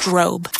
Strobe.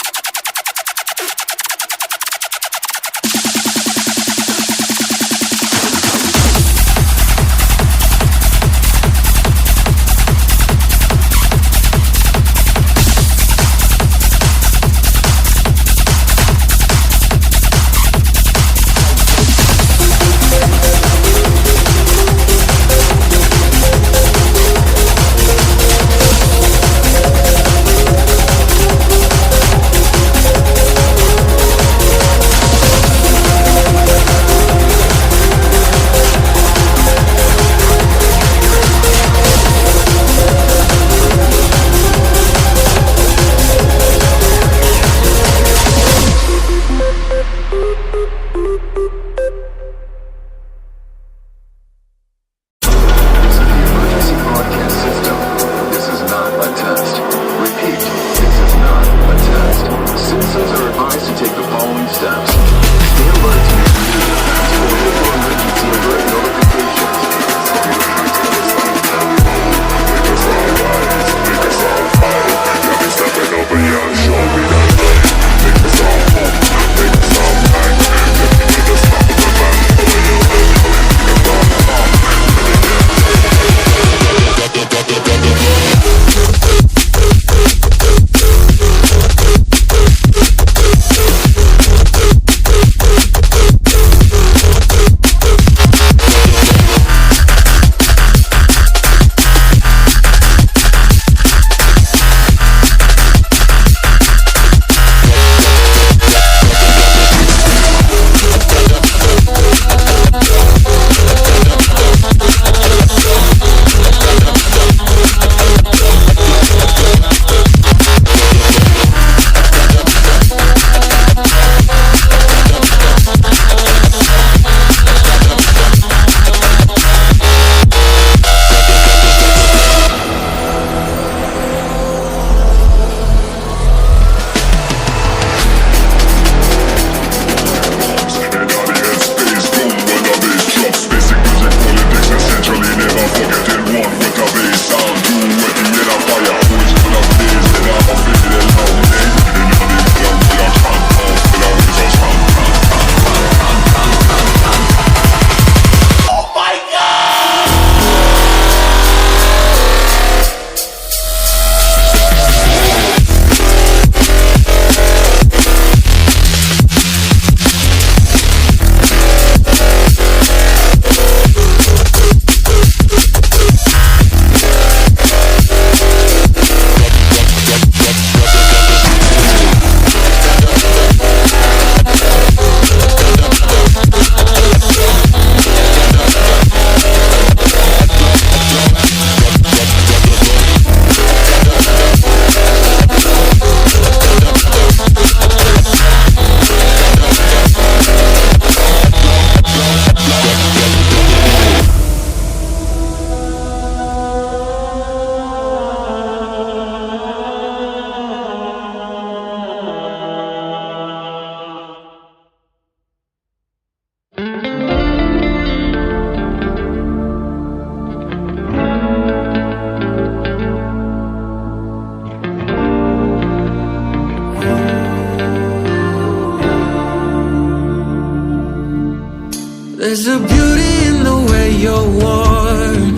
There's a beauty in the way you're worn,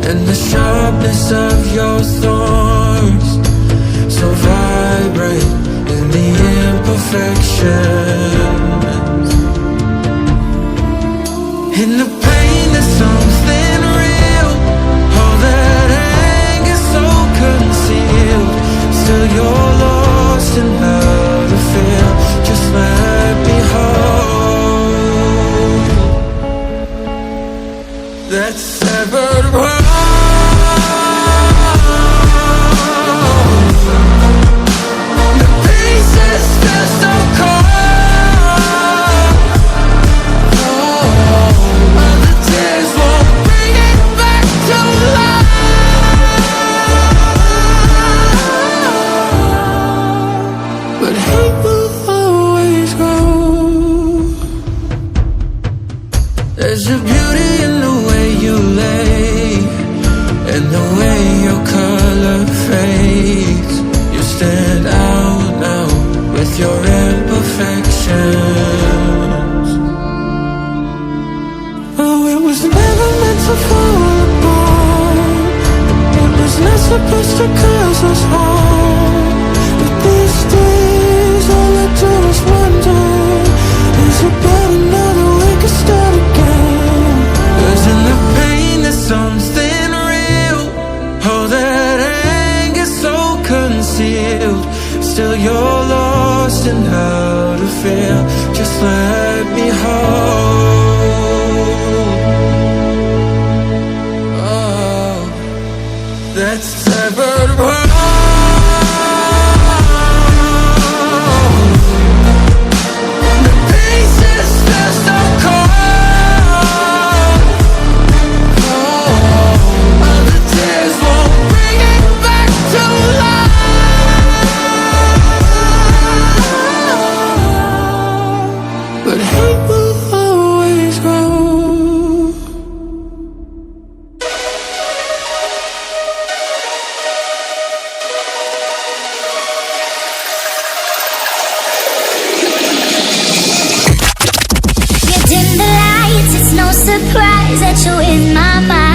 and the sharpness of your thorns, so vibrant in the imperfections. In the pain there's something real, all that anger so concealed. Still you're lost in how to feel, just let me hold that severed world. The pieces feel so cold. All the tears won't bring it back to life. Still you're lost in how to feel. Just let me hold. Oh, that's severed heart. The pieces still so cold. Oh, all the tears won't bring it back to life. But hate will always grow. You dim the lights, it's no surprise that you're in my mind.